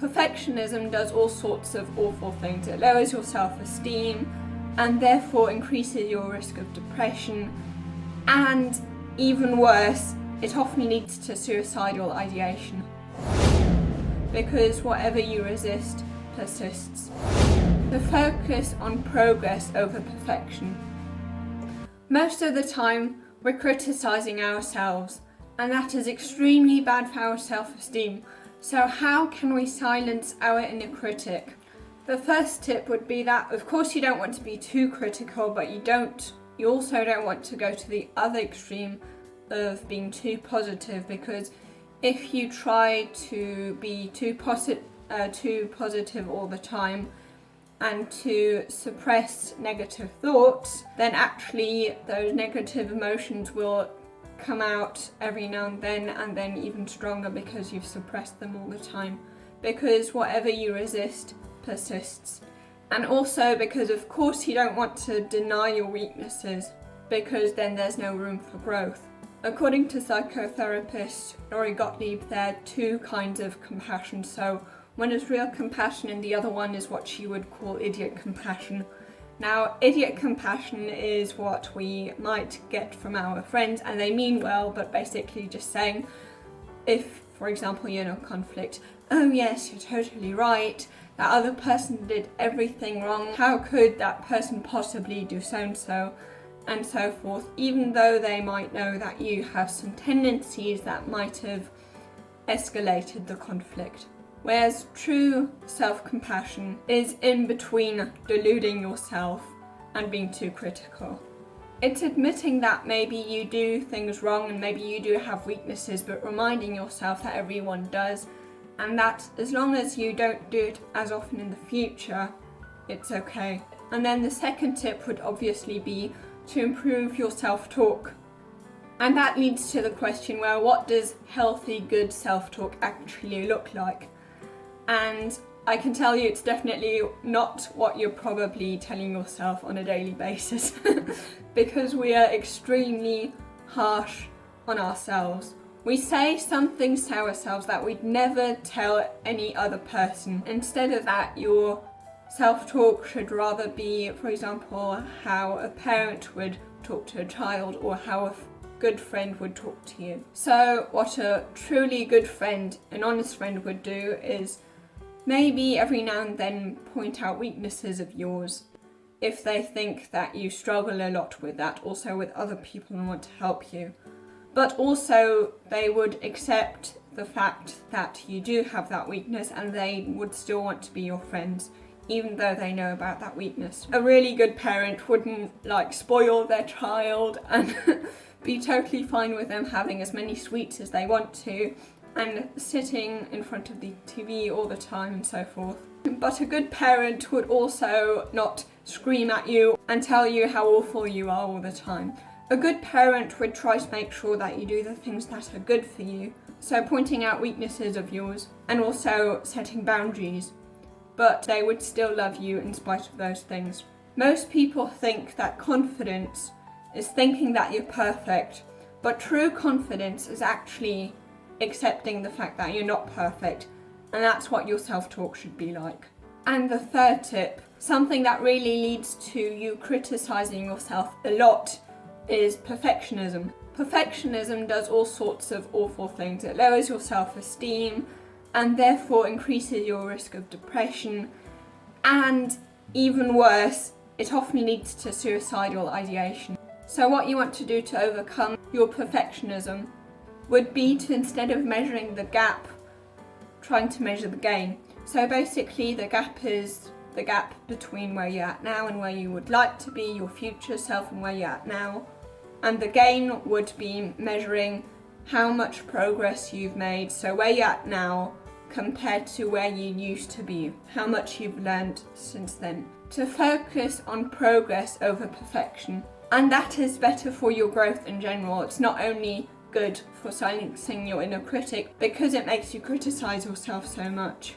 Perfectionism does all sorts of awful things. It lowers your self-esteem and therefore increases your risk of depression, and even worse, it often leads to suicidal ideation, because whatever you resist persists. The focus on progress over perfection. Most of the time we're criticising ourselves, and that is extremely bad for our self-esteem. So how can we silence our inner critic? The first tip would be that, of course, you don't want to be too critical, but you also don't want to go to the other extreme of being too positive, because if you try to be too positive all the time and to suppress negative thoughts, then actually those negative emotions will come out every now and then even stronger, because you've suppressed them all the time. Because whatever you resist persists. And also because, of course, you don't want to deny your weaknesses, because then there's no room for growth. According to psychotherapist Laurie Gottlieb, there are two kinds of compassion. So one is real compassion and the other one is what she would call idiot compassion. Now, idiot compassion is what we might get from our friends, and they mean well, but basically just saying, if, for example, you're in a conflict, oh yes, you're totally right, that other person did everything wrong, how could that person possibly do so and so forth, even though they might know that you have some tendencies that might have escalated the conflict. Whereas true self-compassion is in between deluding yourself and being too critical. It's admitting that maybe you do things wrong and maybe you do have weaknesses, but reminding yourself that everyone does, and that as long as you don't do it as often in the future, it's okay. And then the second tip would obviously be to improve your self-talk. And that leads to the question, well, what does healthy, good self-talk actually look like? And I can tell you it's definitely not what you're probably telling yourself on a daily basis because we are extremely harsh on ourselves. We say some things to ourselves that we'd never tell any other person. Instead of that, your self-talk should rather be, for example, how a parent would talk to a child or how a good friend would talk to you. So what a truly good friend, an honest friend would do is maybe every now and then point out weaknesses of yours if they think that you struggle a lot with that, also with other people, and want to help you. But also they would accept the fact that you do have that weakness and they would still want to be your friends, even though they know about that weakness. A really good parent wouldn't spoil their child and be totally fine with them having as many sweets as they want to and sitting in front of the TV all the time and so forth. But a good parent would also not scream at you and tell you how awful you are all the time. A good parent would try to make sure that you do the things that are good for you, so pointing out weaknesses of yours and also setting boundaries, but they would still love you in spite of those things. Most people think that confidence is thinking that you're perfect, but true confidence is actually accepting the fact that you're not perfect, and that's what your self-talk should be like. And the third tip, something that really leads to you criticizing yourself a lot, is perfectionism. Perfectionism does all sorts of awful things. It lowers your self-esteem and therefore increases your risk of depression, and even worse, it often leads to suicidal ideation. So what you want to do to overcome your perfectionism would be to, instead of measuring the gap, trying to measure the gain. So basically the gap is the gap between where you're at now and where you would like to be, your future self, and where you're at now. And the gain would be measuring how much progress you've made, so where you're at now compared to where you used to be, how much you've learned since then. To focus on progress over perfection. And that is better for your growth in general. It's not only good for silencing your inner critic because it makes you criticize yourself so much.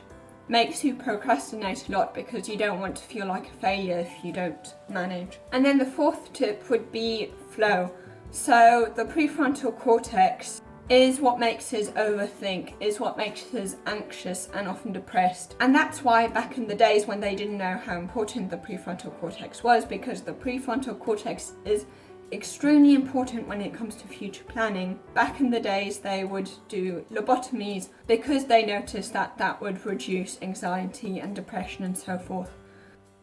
Makes you procrastinate a lot because you don't want to feel like a failure if you don't manage. And then the fourth tip would be flow. So the prefrontal cortex is what makes us overthink, is what makes us anxious and often depressed. And that's why back in the days when they didn't know how important the prefrontal cortex was, because the prefrontal cortex is extremely important when it comes to future planning. Back in the days they would do lobotomies because they noticed that that would reduce anxiety and depression and so forth.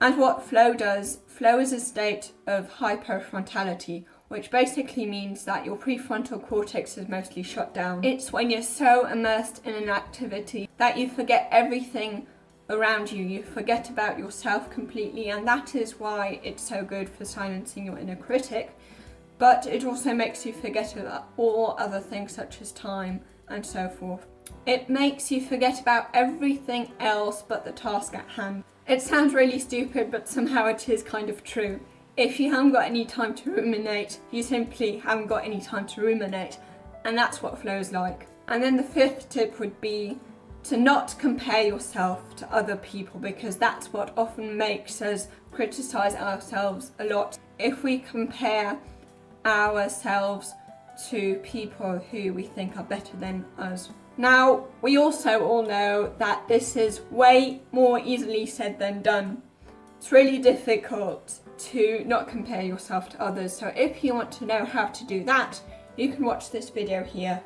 And what flow does, flow is a state of hyperfrontality, which basically means that your prefrontal cortex is mostly shut down. It's when you're so immersed in an activity that you forget everything around you. You forget about yourself completely, and that is why it's so good for silencing your inner critic. But it also makes you forget about all other things such as time and so forth. It makes you forget about everything else but the task at hand. It sounds really stupid, but somehow it is kind of true. If you haven't got any time to ruminate, you simply haven't got any time to ruminate, and that's what flow is like. And then the fifth tip would be to not compare yourself to other people, because that's what often makes us criticize ourselves a lot. If we compare ourselves to people who we think are better than us. Now, we also all know that this is way more easily said than done. It's really difficult to not compare yourself to others. So if you want to know how to do that, you can watch this video here.